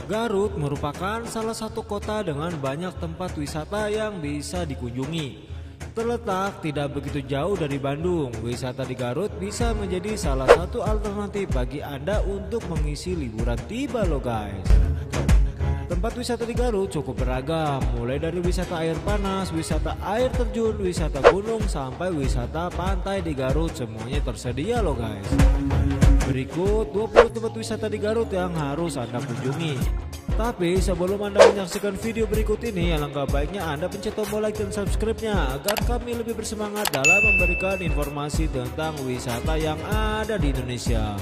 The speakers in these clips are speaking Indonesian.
Garut merupakan salah satu kota dengan banyak tempat wisata yang bisa dikunjungi. Terletak tidak begitu jauh dari Bandung, wisata di Garut bisa menjadi salah satu alternatif bagi Anda untuk mengisi liburan tiba loh guys. Tempat wisata di Garut cukup beragam, mulai dari wisata air panas, wisata air terjun, wisata gunung, sampai wisata pantai di Garut, semuanya tersedia loh guys. Berikut 20 tempat wisata di Garut yang harus Anda kunjungi. Tapi sebelum Anda menyaksikan video berikut ini, alangkah baiknya Anda pencet tombol like dan subscribe-nya agar kami lebih bersemangat dalam memberikan informasi tentang wisata yang ada di Indonesia.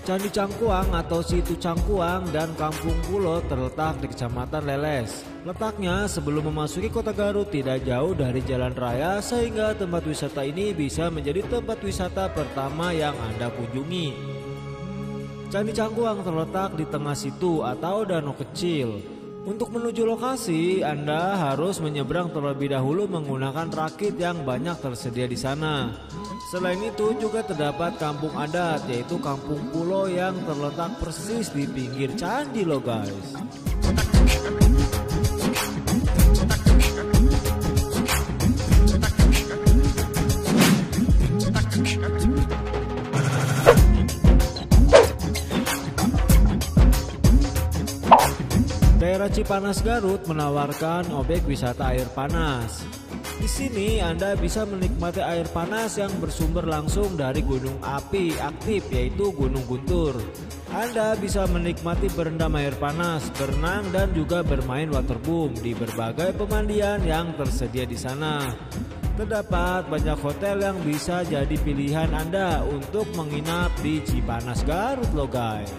Candi Cangkuang atau Situ Cangkuang dan Kampung Pulo terletak di Kecamatan Leles. Letaknya sebelum memasuki kota Garut tidak jauh dari jalan raya, sehingga tempat wisata ini bisa menjadi tempat wisata pertama yang Anda kunjungi. Candi Cangkuang terletak di tengah situ atau danau kecil. Untuk menuju lokasi, Anda harus menyeberang terlebih dahulu menggunakan rakit yang banyak tersedia di sana. Selain itu juga terdapat kampung adat, yaitu Kampung Pulo yang terletak persis di pinggir candi loh guys. Daerah Cipanas Garut menawarkan objek wisata air panas. Di sini Anda bisa menikmati air panas yang bersumber langsung dari gunung api aktif, yaitu Gunung Guntur. Anda bisa menikmati berendam air panas, berenang, dan juga bermain waterboom di berbagai pemandian yang tersedia di sana. Terdapat banyak hotel yang bisa jadi pilihan Anda untuk menginap di Cipanas Garut loh guys.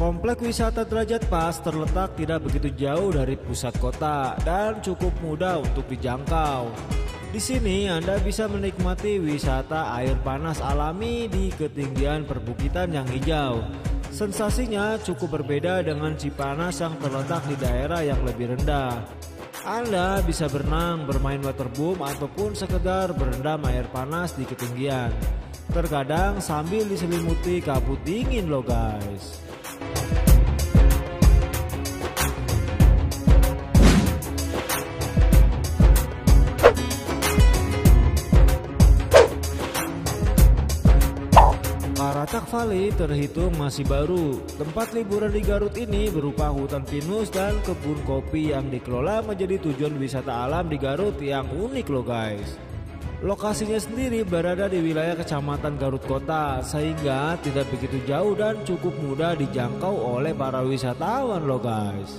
Komplek wisata Derajat Pas terletak tidak begitu jauh dari pusat kota dan cukup mudah untuk dijangkau. Di sini Anda bisa menikmati wisata air panas alami di ketinggian perbukitan yang hijau. Sensasinya cukup berbeda dengan Cipanas yang terletak di daerah yang lebih rendah. Anda bisa berenang, bermain waterboom, ataupun sekedar berendam air panas di ketinggian. Terkadang sambil diselimuti kabut dingin loh guys. Karatak Valley terhitung masih baru. Tempat liburan di Garut ini berupa hutan pinus dan kebun kopi yang dikelola menjadi tujuan wisata alam di Garut yang unik loh guys. Lokasinya sendiri berada di wilayah Kecamatan Garut Kota, sehingga tidak begitu jauh dan cukup mudah dijangkau oleh para wisatawan loh guys.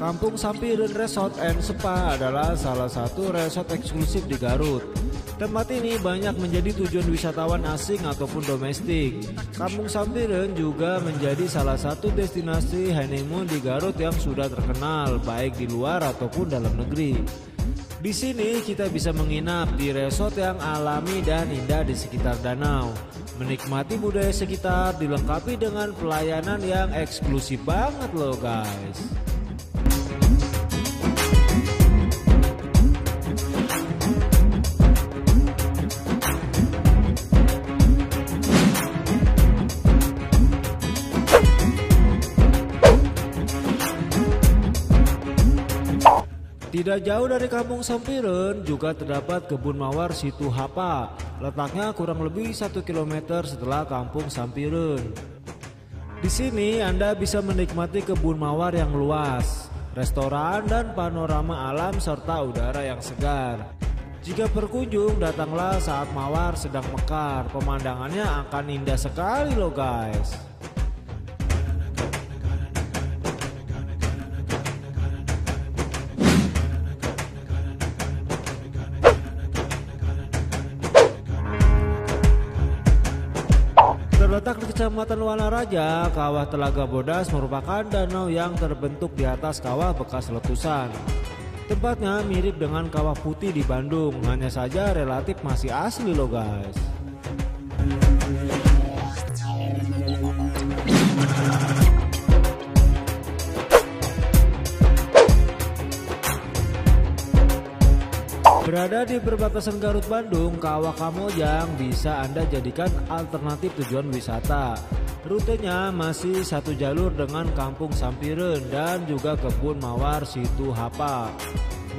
Kampung Sampireun Resort and Spa adalah salah satu resort eksklusif di Garut. Tempat ini banyak menjadi tujuan wisatawan asing ataupun domestik. Kampung Sampireun juga menjadi salah satu destinasi honeymoon di Garut yang sudah terkenal baik di luar ataupun dalam negeri. Di sini kita bisa menginap di resort yang alami dan indah di sekitar danau. Menikmati budaya sekitar dilengkapi dengan pelayanan yang eksklusif banget loh guys. Tidak jauh dari Kampung Sampireun juga terdapat kebun mawar Situ Hapa. Letaknya kurang lebih 1 km setelah Kampung Sampireun. Di sini Anda bisa menikmati kebun mawar yang luas, restoran dan panorama alam serta udara yang segar. Jika berkunjung, datanglah saat mawar sedang mekar. Pemandangannya akan indah sekali loh guys. Kecamatan Wanaraja, Kawah Telaga Bodas merupakan danau yang terbentuk di atas kawah bekas letusan. Tempatnya mirip dengan Kawah Putih di Bandung, hanya saja relatif masih asli loh guys. Berada di perbatasan Garut Bandung, Kawah Kamojang bisa Anda jadikan alternatif tujuan wisata. Rutenya masih satu jalur dengan Kampung Sampireun dan juga Kebun Mawar Situ Hapa.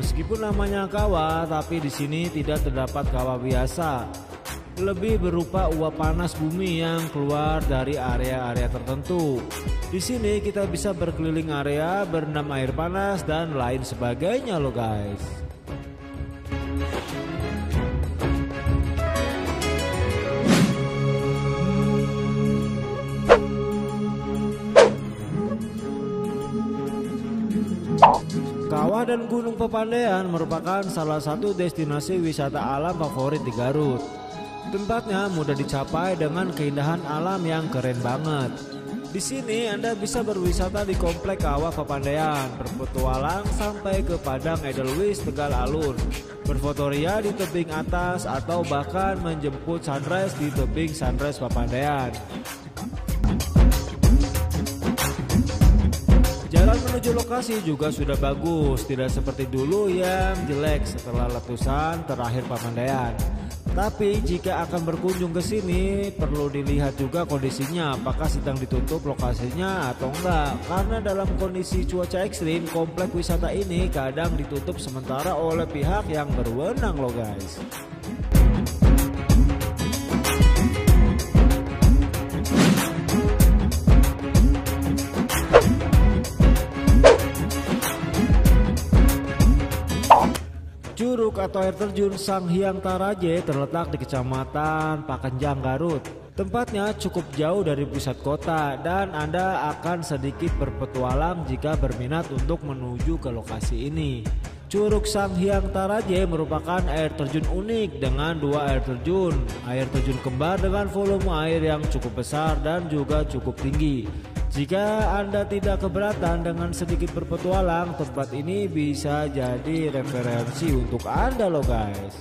Meskipun namanya kawah, tapi di sini tidak terdapat kawah biasa. Lebih berupa uap panas bumi yang keluar dari area-area tertentu. Di sini kita bisa berkeliling area, berendam air panas dan lain sebagainya loh guys. Kawah dan Gunung Pepandayan merupakan salah satu destinasi wisata alam favorit di Garut. Tempatnya mudah dicapai dengan keindahan alam yang keren banget. Di sini Anda bisa berwisata di Komplek Kawah Pepandayan, berpetualang sampai ke Padang Edelweiss Tegal Alun, berfotoria di tebing atas atau bahkan menjemput sunrise di tebing Sunrise Pepandayan. Jalan menuju lokasi juga sudah bagus, tidak seperti dulu yang jelek setelah letusan terakhir Pepandayan. Tapi jika akan berkunjung ke sini perlu dilihat juga kondisinya, apakah sedang ditutup lokasinya atau enggak. Karena dalam kondisi cuaca ekstrim, komplek wisata ini kadang ditutup sementara oleh pihak yang berwenang loh guys. Curug atau air terjun Sanghyang Taraje terletak di Kecamatan Pakenjang, Garut. Tempatnya cukup jauh dari pusat kota dan Anda akan sedikit berpetualang jika berminat untuk menuju ke lokasi ini. Curug Sanghyang Taraje merupakan air terjun unik dengan dua air terjun kembar dengan volume air yang cukup besar dan juga cukup tinggi. Jika Anda tidak keberatan dengan sedikit berpetualang, tempat ini bisa jadi referensi untuk Anda loh guys.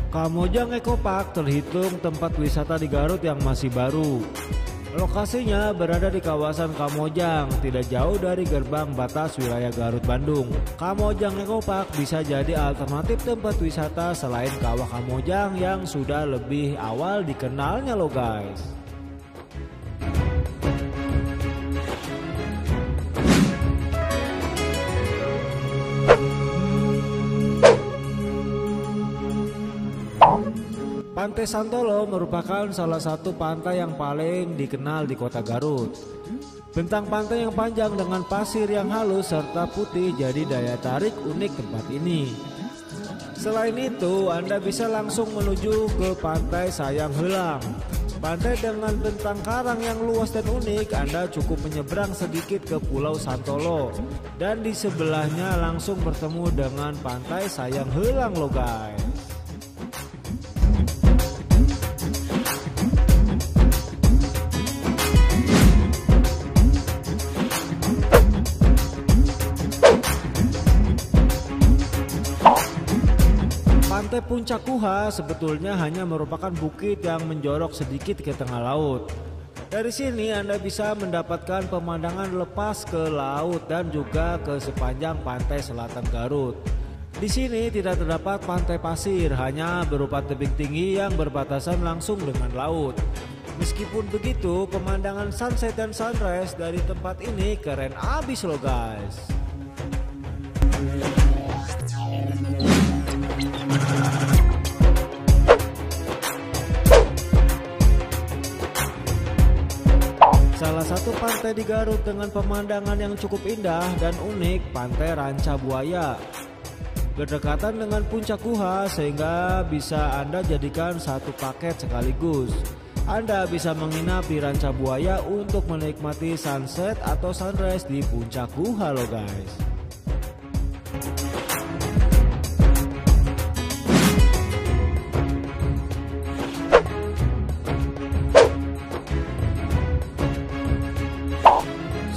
Kamojang Eco Park terhitung tempat wisata di Garut yang masih baru. Lokasinya berada di kawasan Kamojang, tidak jauh dari gerbang batas wilayah Garut Bandung. Kamojang Eco Park bisa jadi alternatif tempat wisata selain Kawah Kamojang yang sudah lebih awal dikenalnya loh guys. Pantai Santolo merupakan salah satu pantai yang paling dikenal di kota Garut. Bentang pantai yang panjang dengan pasir yang halus serta putih jadi daya tarik unik tempat ini. Selain itu, Anda bisa langsung menuju ke Pantai Sayang Heulang. Pantai dengan bentang karang yang luas dan unik, Anda cukup menyeberang sedikit ke Pulau Santolo. Dan di sebelahnya langsung bertemu dengan Pantai Sayang Heulang loh guys. Pantai Puncak Kuha sebetulnya hanya merupakan bukit yang menjorok sedikit ke tengah laut. Dari sini Anda bisa mendapatkan pemandangan lepas ke laut dan juga ke sepanjang pantai selatan Garut. Di sini tidak terdapat pantai pasir, hanya berupa tebing tinggi yang berbatasan langsung dengan laut. Meskipun begitu, pemandangan sunset dan sunrise dari tempat ini keren abis loh guys. Salah satu pantai di Garut dengan pemandangan yang cukup indah dan unik, Pantai Ranca Buaya. Berdekatan dengan Puncak Kuha sehingga bisa Anda jadikan satu paket sekaligus. Anda bisa menginap di Ranca Buaya untuk menikmati sunset atau sunrise di puncak Guha loh guys.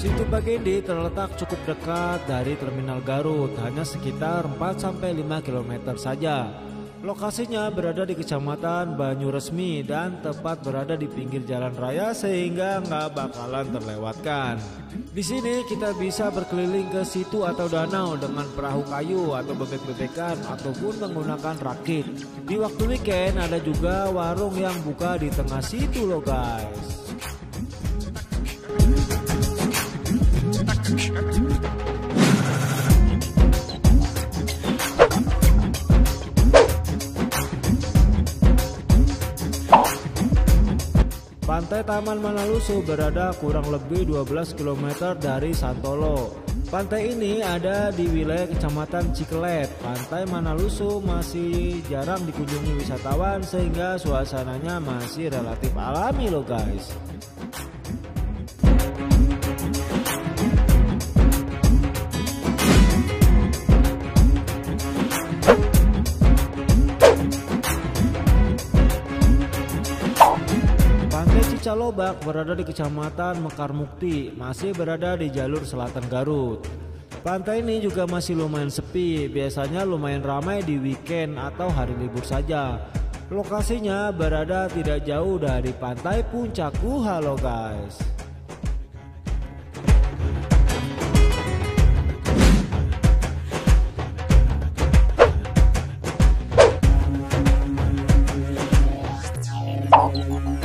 Situ Bagendi terletak cukup dekat dari Terminal Garut, hanya sekitar 4-5 km saja. Lokasinya berada di Kecamatan Banyuresmi dan tepat berada di pinggir jalan raya sehingga nggak bakalan terlewatkan. Di sini kita bisa berkeliling ke situ atau danau dengan perahu kayu atau bebek-bebekan ataupun menggunakan rakit. Di waktu weekend ada juga warung yang buka di tengah situ loh guys. Pantai Taman Manalusu berada kurang lebih 12 km dari Santolo. Pantai ini ada di wilayah Kecamatan Cikelet. Pantai Manalusu masih jarang dikunjungi wisatawan sehingga suasananya masih relatif alami loh guys. Cicalobak berada di Kecamatan Mekarmukti, masih berada di jalur selatan Garut. Pantai ini juga masih lumayan sepi, biasanya lumayan ramai di weekend atau hari libur saja. Lokasinya berada tidak jauh dari pantai Puncak Guha loh guys.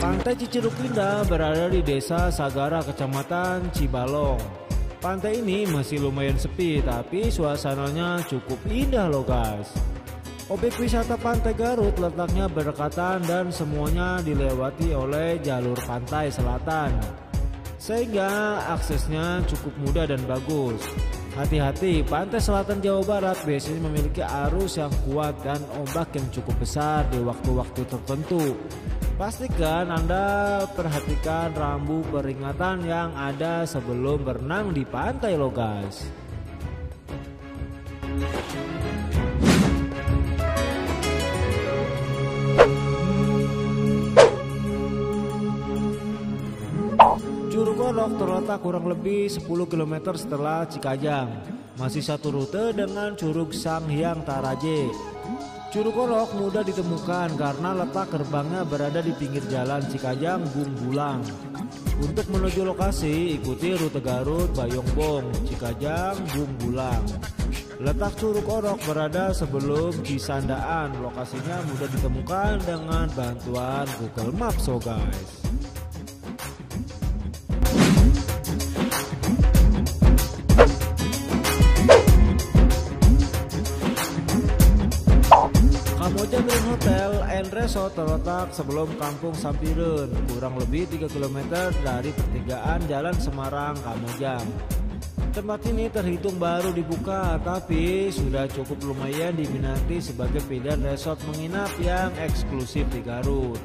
Pantai Cicurug Indah berada di Desa Sagara, Kecamatan Cibalong. Pantai ini masih lumayan sepi, tapi suasananya cukup indah loh guys. Objek wisata Pantai Garut letaknya berdekatan dan semuanya dilewati oleh jalur pantai selatan, sehingga aksesnya cukup mudah dan bagus. Hati-hati, pantai selatan Jawa Barat biasanya memiliki arus yang kuat dan ombak yang cukup besar di waktu-waktu tertentu. Pastikan Anda perhatikan rambu peringatan yang ada sebelum berenang di pantai loh guys. Curug Orok terletak kurang lebih 10 km setelah Cikajang. Masih satu rute dengan Curug Sanghyang Taraje. Curug Orok mudah ditemukan karena letak gerbangnya berada di pinggir jalan Cikajang Bungbulang. Untuk menuju lokasi, ikuti rute Garut Bayongbong, Cikajang, Bungbulang. Letak Curug Orok berada sebelum Cisandaan. Lokasinya mudah ditemukan dengan bantuan Google Maps so guys. Kamojang Green Hotel and Resort terletak sebelum Kampung Sampireun, kurang lebih 3 km dari pertigaan Jalan Semarang Kamojang. Tempat ini terhitung baru dibuka, tapi sudah cukup lumayan diminati sebagai pilihan resort menginap yang eksklusif di Garut.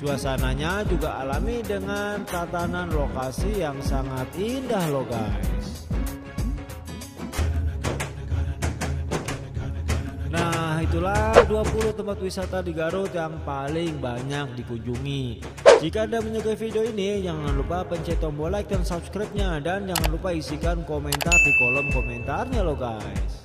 Suasananya juga alami dengan tatanan lokasi yang sangat indah loh guys. Nah, itulah 20 tempat wisata di Garut yang paling banyak dikunjungi. Jika Anda menyukai video ini, jangan lupa pencet tombol like dan subscribe-nya, dan jangan lupa isikan komentar di kolom komentarnya loh guys.